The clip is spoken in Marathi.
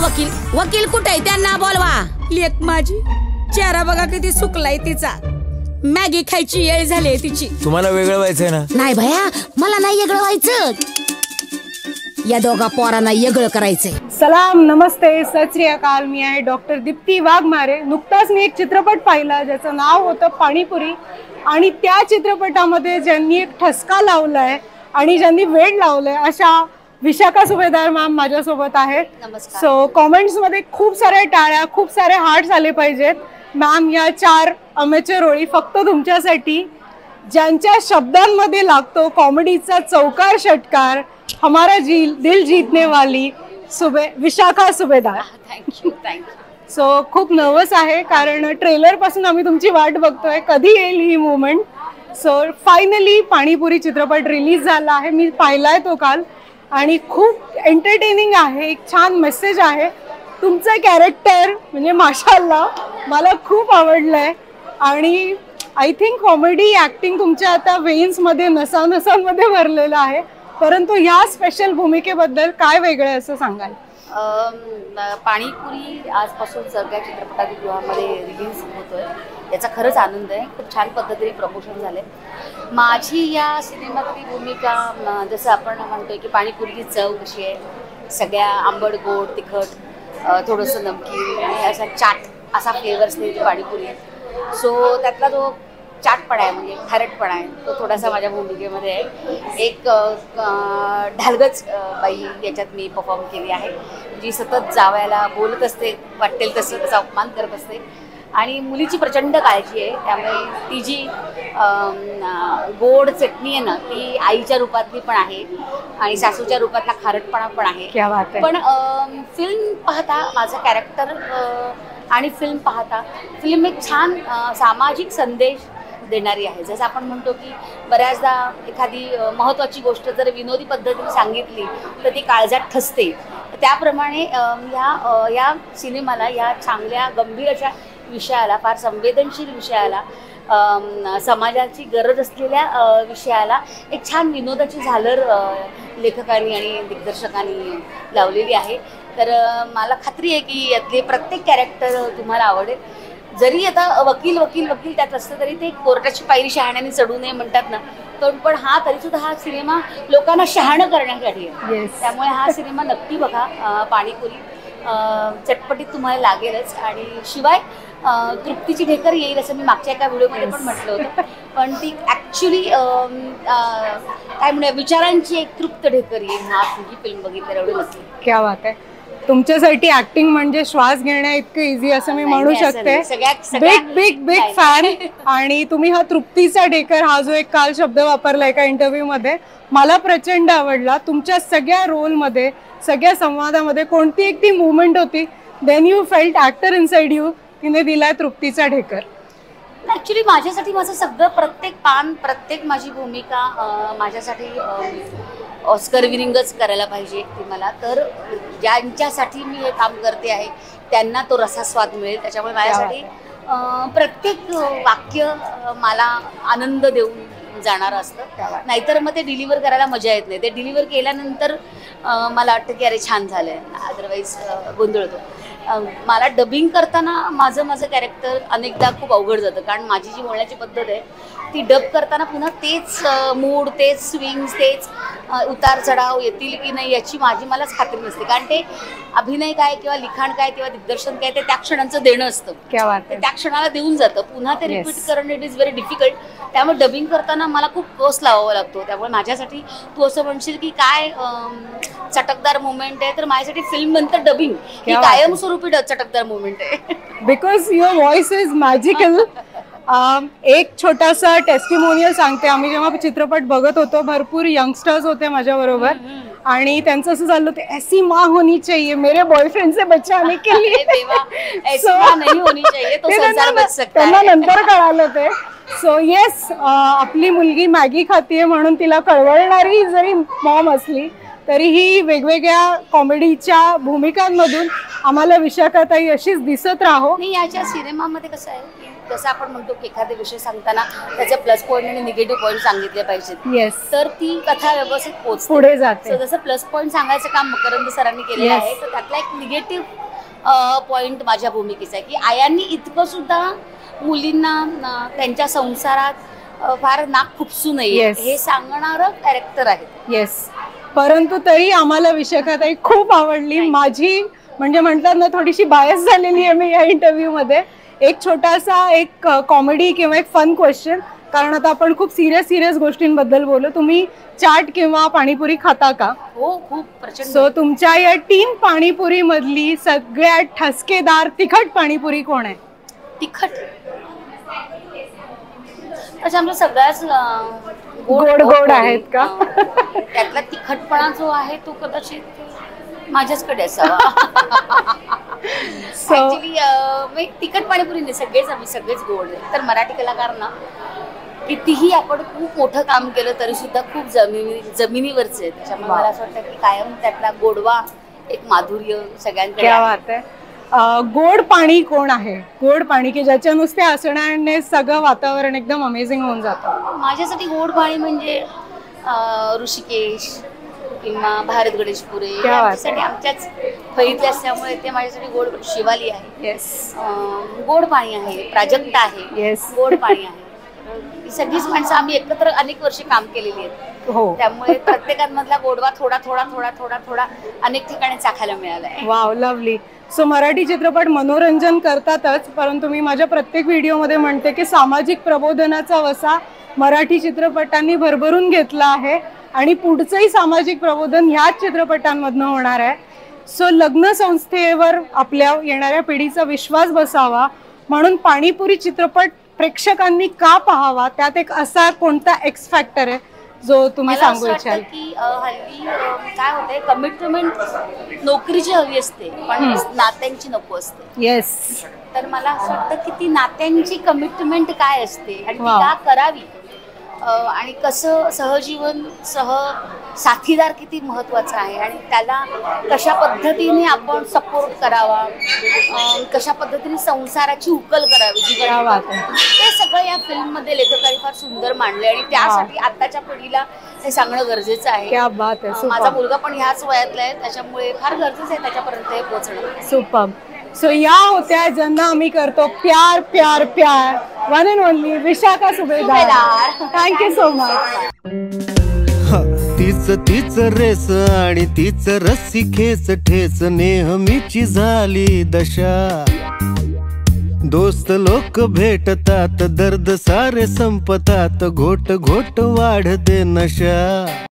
वकील वकील कुठे त्यांना बोलवा। लेक माझी चेहरा बघा किती सुकलाय तिचा। मॅगी खायची वेळ झाली तिची। तुम्हाला वेगळं व्हायचंय ना? नाही भया मला नाही वेगळं व्हायचं, या दोघा पोरांना वेगळं करायचंय। सलाम नमस्ते सत श्री अकाल, मी आहे डॉक्टर दीप्ती वाघमारे। नुकताच मी एक चित्रपट पाहिला ज्याचं नाव होतं पाणीपुरी, आणि त्या चित्रपटामध्ये ज्यांनी एक ठसका लावलाय आणि ज्यांनी वेड लावलंय अशा विशाखा सुभेदार मॅम माझ्यासोबत आहेत। सो कॉमेंट्स मध्ये खूप सारे टाळ्या, खूप सारे हार्ट्स आले पाहिजेत मॅम। या 4 अमेचर ओळी फक्त तुमच्यासाठी, ज्यांच्या शब्दांमध्ये लागतो कॉमेडीचा चौकार षटकार, हमारा दिल जीतने वाली विशाखा सुभेदार। Thank you thank you. सो खूप नर्वस आहे कारण ट्रेलर पासून आम्ही तुमची वाट बघतोय कधी येईल ही मोमेंट। सो फायनली पाणीपुरी चित्रपट रिलीज झाला आहे, मी पाहिलाय तो काल, आणि खूप एंटरटेनिंग आहे, एक छान मेसेज आहे। तुमचं कॅरेक्टर म्हणजे माशाअल्लाह मला खूप आवडलंय, आणि आय थिंक कॉमेडी ॲक्टिंग तुमच्या आता वेन्समध्ये नसांमध्ये भरलेलं आहे। परंतु ह्या स्पेशल भूमिकेबद्दल काय वेगळं आहे असं सांगाल? पाणीपुरी आजपासून सगळ्या चित्रपटगृहामध्ये रिलीज होतोय, याचा खरंच आनंद आहे। खूप छान पद्धतीने प्रमोशन झाले। माझी या सिनेमातली भूमिका जसं आपण म्हणतोय की पाणीपुरीची चव कशी आहे, सगळ्या आंबट गोड तिखट थोडंसं नमकीन आणि असा चाट असा फ्लेवर्सने ती पाणीपुरी आहे। सो त्यातला जो चाटपणा आहे म्हणजे खारटपणा आहे तो थोडासा माझ्या भूमिकेमध्ये आहे। एक ढालगच बाई याच्यात मी परफॉर्म केली आहे, जी सतत जावयाला बोलत असते, वाटेल तसं त्याचा अपमान करत असते, आणि मुलीची प्रचंड काळजी आहे। त्यामुळे ती जी गोड चटणी आहे ना ती आईच्या रूपातली पण आहे आणि सासूच्या रूपातला खारटपणा पण आहे। पण फिल्म पाहता माझं कॅरेक्टर आणि फिल्म पाहता फिल्म एक छान सामाजिक संदेश देणारी आहे। जसं आपण म्हणतो की बऱ्याचदा एखादी महत्त्वाची गोष्ट जर विनोदी पद्धतीने सांगितली तर ती काळजात ठसते, त्याप्रमाणे या सिनेमाला या चांगल्या गंभीर अशा विषयाला, फार संवेदनशील विषयाला, समाजाची गरज असलेल्या विषयाला एक छान विनोदाची झालर लेखकांनी आणि दिग्दर्शकांनी लावलेली आहे। तर मला खात्री आहे की यातले प्रत्येक कॅरेक्टर तुम्हाला आवडेल। जरी आता वकील वकील वकील त्यात असतं तरी ते कोर्टाची पायरी शहाण्याने चढू नये म्हणतात ना, पण हा तरीसुद्धा हा सिनेमा लोकांना शहाणं करण्यासाठी आहे। त्यामुळे हा सिनेमा नक्की बघा। पाणीपुरी चटपटीत तुम्हाला लागेलच, आणि शिवाय तृप्तीची ढेकर येईल असं मी मागच्या एका व्हिडिओमध्ये पण म्हटलं होतं, पण ती ॲक्च्युली काय म्हणूया विचारांची एक तृप्त ढेकर येईल हा ही फिल्म बघितलं एवढं नक्की। क्या बात आहे। तुमच्यासाठी ऍक्टिंग म्हणजे श्वास घेण्या इतकं इझी असं मी म्हणू शकते। Big big big fan. आणि तुम्ही हा तृप्तीचा ढेकर हा जो एक काल शब्द वापरला एका इंटरव्ह्यू मध्ये मला प्रचंड आवडला। तुमच्या सगळ्या रोलमध्ये, सगळ्या संवादामध्ये कोणती एक ती मुवमेंट होती then you felt actor inside you, तिने दिलाय तृप्तीचा ढेकर? ॲक्च्युली माझ्यासाठी माझं सगळं प्रत्येक पान, प्रत्येक माझी भूमिका माझ्यासाठी ऑस्कर विनिंगच करायला पाहिजे ती मला। तर ज्यांच्यासाठी मी हे काम करते आहे त्यांना तो रसास्वाद मिळेल, त्याच्यामुळे माझ्यासाठी प्रत्येक वाक्य मला आनंद देऊन जाणारं असतं। नाहीतर मग ते डिलिव्हर करायला मजा येत नाही। ते डिलिव्हर केल्यानंतर मला वाटतं की अरे छान झालंय, अदरवाईज गोंधळतो। मला डबिंग करताना माझं कॅरेक्टर अनेकदा खूप अवघड जातं, कारण माझी जी बोलण्याची पद्धत आहे ती डब करताना पुन्हा तेच मूड, तेच स्विंग्स, तेच उतार चढाव येतील की नाही याची मलाच खात्री नसते, कारण ते अभिनय काय किंवा लिखाण काय किंवा दिग्दर्शन काय ते त्या क्षणांचं देणं असतं, त्या क्षणाला देऊन जातं, पुन्हा ते रिपीट करणं इट इज व्हेरी डिफिकल्ट। त्यामुळे डबिंग करताना मला खूप कस लावावा लागतो। त्यामुळे माझ्यासाठी तू असं म्हणशील की काय चटकदार मुवमेंट आहे, तर माझ्यासाठी फिल्म नंतर डबिंग ही कायमस्वरूपी चटकदार मुवमेंट आहे। Because your voice is magical. एक छोटासा टेस्टिमोनियल सांगते। आम्ही जेव्हा चित्रपट बघत होतो भरपूर यंगस्टर्स होते माझ्याबरोबर, आणि त्यांचं असं झालं ते ऐसी माँ होनी चाहिए मेरे बॉयफ्रेंड से बचाने के लिए। त्यांना नंतर कळालं ते। सो येस, आपली मुलगी मॅगी खातीये म्हणून तिला कळवळणारी जरी मॉम असली तरीही वेगवेगळ्या कॉमेडीच्या भूमिकांमधून आम्हाला विशाखाताई अशीच दिसत राहो। याच्या सिनेमामध्ये कसं आहे जसं आपण म्हणतो की एखादे विषय सांगताना त्याचे प्लस पॉईंट आणि निगेटिव्ह पॉईंट सांगितले पाहिजेत, येस, तर ती कथा व्यवस्थित पोहोचते, पुढे जाते. जसं प्लस पॉईंट सांगायचं काम मकरंद सरांनी केलेलं आहे, तर त्यातला एक निगेटिव्ह पॉईंट माझ्या भूमिकेचा आहे की आयांनी इतकं सुद्धा मुलींना त्यांच्या संसारात फार नाक खुपसू नये हे सांगणारं कॅरेक्टर आहे. येस, परंतु तरी आम्हाला विशाखाताई खूप आवडली. माझी म्हणजे म्हटलं ना थोडीशी बायस झालेली आहे मी या इंटरव्ह्यू मध्ये. एक छोटासा एक कॉमेडी किंवा एक फन क्वेश्चन, कारण आता आपण खूप सिरियस गोष्टींबद्दल बोललो. तुम्ही चाट किंवा पाणीपुरी खाता का? हो, खूप प्रचंड. सो तुमच्या या 3 पाणीपुरी मधली सगळ्यात ठसकेदार तिखट पाणीपुरी कोण आहे? तिखट अच्छा, आमच्या सगळ्याच गोड आहेत का? त्यातला तिखटपणा जो आहे तो कदाचित माझ्याचकडे असावा. ऍक्च्युली तिखट पाणीपुरी नाही, आम्ही सगळेच गोड आहे. तर मराठी कलाकारांना कितीही आपण खूप मोठं काम केलं तरी सुद्धा खूप जमिनीवरच आहे. त्याच्यामुळे मला असं वाटतं की कायम त्यातला गोडवा, एक माधुर्य सगळ्यांकडे आहे. गोड पाणी कोण आहे? गोड पाणी की ज्याच्या नुसते हसण्याने सगळं वातावरण एकदम अमेझिंग होऊन जातं. माझ्यासाठी गोड पाणी म्हणजे ऋषिकेश किंवा भारत गणेशपुरे यासाठी आमच्याच फळीतले असल्यामुळे ते माझ्यासाठी गोड. शिवाली आहे, येस, गोड पाणी आहे. प्राजक्ता आहे, येस, गोड पाणी आहे. ही सगळीच माणसं आम्ही एकत्र अनेक वर्षे काम केलेली आहेत. हो, त्यामुळे प्रत्येकांमधला गोडवा थोडा थोडा थोडा थोडा थोडा अनेक ठिकाणी चाखायला मिळालाय. Wow, lovely. सो मराठी चित्रपट मनोरंजन करतातच, परंतु मी माझ्या प्रत्येक व्हिडिओमध्ये म्हणते की सामाजिक प्रबोधनाचा वसा मराठी चित्रपटांनी भरभरून घेतला आहे आणि पुढचंही सामाजिक प्रबोधन ह्याच चित्रपटांमधनं होणार आहे. सो लग्न संस्थेवर आपल्या येणाऱ्या पिढीचा विश्वास बसावा म्हणून पाणीपुरी चित्रपट प्रेक्षकांनी का पाहावा, त्यात एक असा कोणता एक्स फॅक्टर आहे जो तुम्ही सांगू इच्छाल? की हल्ली काय होतंय, कमिटमेंट नोकरीची हवी असते पण नात्यांची नको असते. येस, तर मला असं वाटतं की ती नात्यांची कमिटमेंट काय असते आणि ती का करावी, आणि कसं सहजीवन साथीदार किती महत्वाचा आहे आणि त्याला कशा पद्धतीने आपण सपोर्ट करावा, कशा पद्धतीने संसाराची उकल करावी, ते सगळं या फिल्म मध्ये लेखकांनी फार सुंदर मांडले आणि त्यासाठी आताच्या पिढीला हे सांगणं गरजेचं आहे. माझा मुलगा पण ह्याच वयातला आहे, त्याच्यामुळे फार गरजेचं आहे त्याच्यापर्यंत हे पोहोचणं. सुपर. सो या होत्या ज्यांना आम्ही करतो प्यार प्यार प्यार, वन अँड ओनली विशाखा सुभेदार. Thank you so much. तीच रेस आणि तीच रस्सी खेच ठेच नेहमीची झाली दशा. दोस्त लोक भेटतात, दर्द सारे संपतात, घोट घोट वाढते नशा.